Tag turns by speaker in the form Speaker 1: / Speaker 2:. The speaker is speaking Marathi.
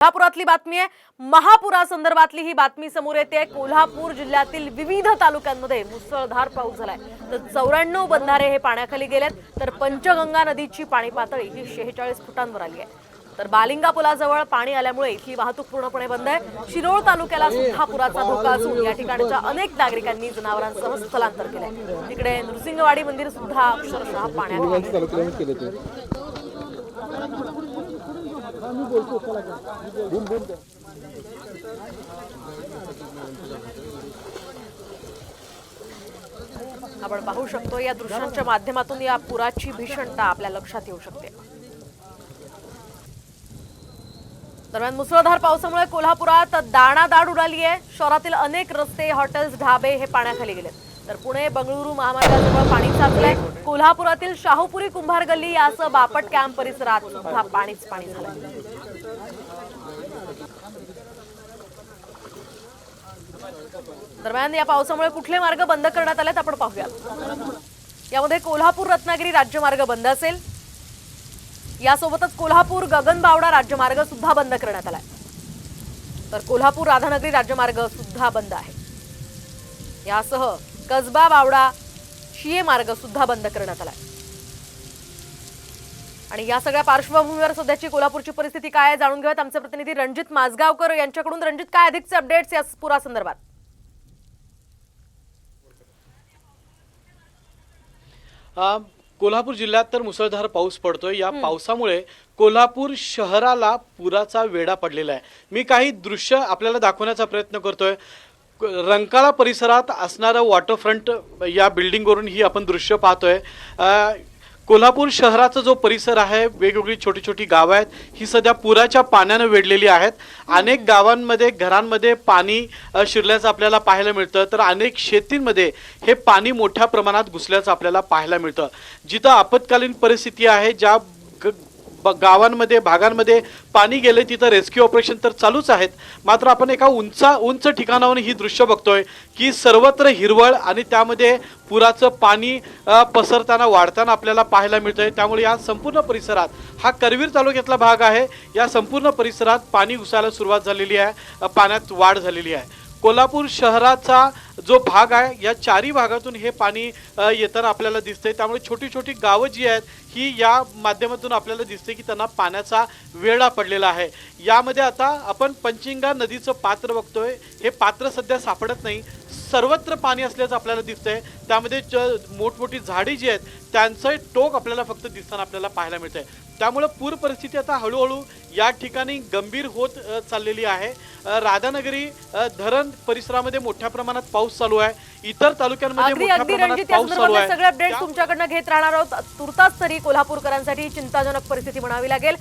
Speaker 1: कोल्हापुरातली बातमी आहे। महापुरासंदर्भातली ही बातमी समोर येते। कोल्हापूर जिल्ह्यातील विविध तालुक्यांमध्ये मुसळधार पाऊस झालाय। तर 94 बंधारे हे पाण्याखाली गेलेत। तर पंचगंगा नदीची पाणी पातळी ही 46 फुटांवर आली आहे। तर बालिंगा पुलाजवळ पाणी आल्यामुळे इथली वाहतूक पूर्णपणे बंद आहे। शिरोळ तालुक्याला सुद्धा पुराचा धोका असून या ठिकाणच्या अनेक नागरिकांनी जनावरांसह स्थलांतर केलंय। तिकडे नृसिंहवाडी मंदिर सुद्धा अक्षरशः पाण्यात आपण पाहू शकतो। या दृश्यांच्या माध्यमातून या पुराची भीषणता आपल्या लक्षात येऊ शकते। दरम्यान मुसळधार पावसामुळे कोल्हापुरात दाणादाड उडाली आहे। शहरातील अनेक रस्ते, हॉटेल्स, ढाबे हे पाण्याखाली गेलेत। तर पुणे बंगळुरू महामार्गाजवळ पाणी साचलंय। कोल्हापुरातील शाहूपुरी कुंभार गल्ली यासह बापट कॅम्प परिसरात सुद्धा पाणीच पाणी झालंय। दरम्यान या पावसामुळे कुठले मार्ग बंद करण्यात आलेत आपण पाहूया। यामध्ये कोल्हापूर रत्नागिरी राज्यमार्ग बंद असेल। यासोबतच कोल्हापूर गगनबावडा राज्यमार्ग सुद्धा बंद करण्यात आलाय। तर कोल्हापूर राधानगरी राज्यमार्ग सुद्धा बंद आहे। यासह कसबा बावडा शिये मार्ग सुद्धा बंद करण्यात आलाय। आणि या सगळ्या पार्श्वभूमीवर सध्याची कोल्हापूरची परिस्थिती काय आहे जाणून घेऊयात आमचे प्रतिनिधी रणजित माजगावकर यांच्याकडून। रणजित, काय अधिकचे अपडेट्स या पुरासंदर्भात?
Speaker 2: कोल्हापूर जिल्ह्यात तर मुसळधार पाऊस पडतोय। या पावसामुळे कोल्हापूर शहराला पुराचा वेढा पडलेला आहे। मी काही दृश्य आपल्याला दाखवण्याचा प्रयत्न करतोय। रंकाळा परिसरात असणारा वॉटरफ्रंट या बिल्डिंगवरून ही आपण दृश्य पाहतोय। कोल्हापूर शहराचा जो परिसर आहे, वेगवेगळी छोटी छोटी गावं आहेत, ही सध्या पुराच्या पाण्याने वेढलेली आहेत। अनेक गावांमध्ये घरांमध्ये पाणी शिरल्याचं आपल्याला पाहायला मिळतं। तर अनेक शेतींमध्ये हे पाणी मोठ्या प्रमाणात घुसल्याचं आपल्याला पाहायला मिळतं। जिथं आपत्कालीन परिस्थिती आहे, ज्या गावांमध्ये भागांमध्ये पाणी गेले तिथं रेस्क्यू ऑपरेशन तर चालूच आहेत। मात्र आपण एका उंच ठिकाणावरून ही दृश्य बघतोय की सर्वत्र हिरवळ आणि त्यामध्ये पुराचं पाणी पसरताना वाढताना आपल्याला पाहायला मिळतंय। त्यामुळे या संपूर्ण परिसरात, हा करवीर तालुक्यातला भाग आहे, या संपूर्ण परिसरात पाणी घुसायला सुरुवात झालेली आहे, पाण्यात वाढ झालेली आहे। कोल्हापूर शहराचा जो भाग आहे, या चारही भागातून हे पाणी येताना आपल्याला दिसतंय। त्यामुळे छोटी छोटी गावं जी आहेत ही या माध्यमातून आपल्याला दिसते की त्यांना पाण्याचा वेढा पडलेला आहे। यामध्ये आता आपण पंचगंगा नदीचं पात्र बघतोय। हे पात्र सध्या सापडत नाही, सर्वत्र पाणी असल्याचं आपल्याला दिसतंय। त्यामध्ये मोठमोठी झाडी जी आहेत त्यांचं टोक आपल्याला फक्त दिसताना आपल्याला पाहायला मिळतंय। त्यामुळे पूर परिस्थिती आता हळूहळू या ठिकाणी गंभीर होत चाललेली आहे। राधानगरी धरण परिसरामध्ये मोठ्या प्रमाणात पाऊस चालू आहे। इतर तालुक्यांमध्ये मोठ्या प्रमाणात पाऊस चालू आहे।
Speaker 1: सगळे अपडेट्स तुमच्याकडनं घेत राहणार आहोत। तुर्तास तरी कोल्हापूरकरांसाठी चिंताजनक परिस्थिती म्हणावी लागेल।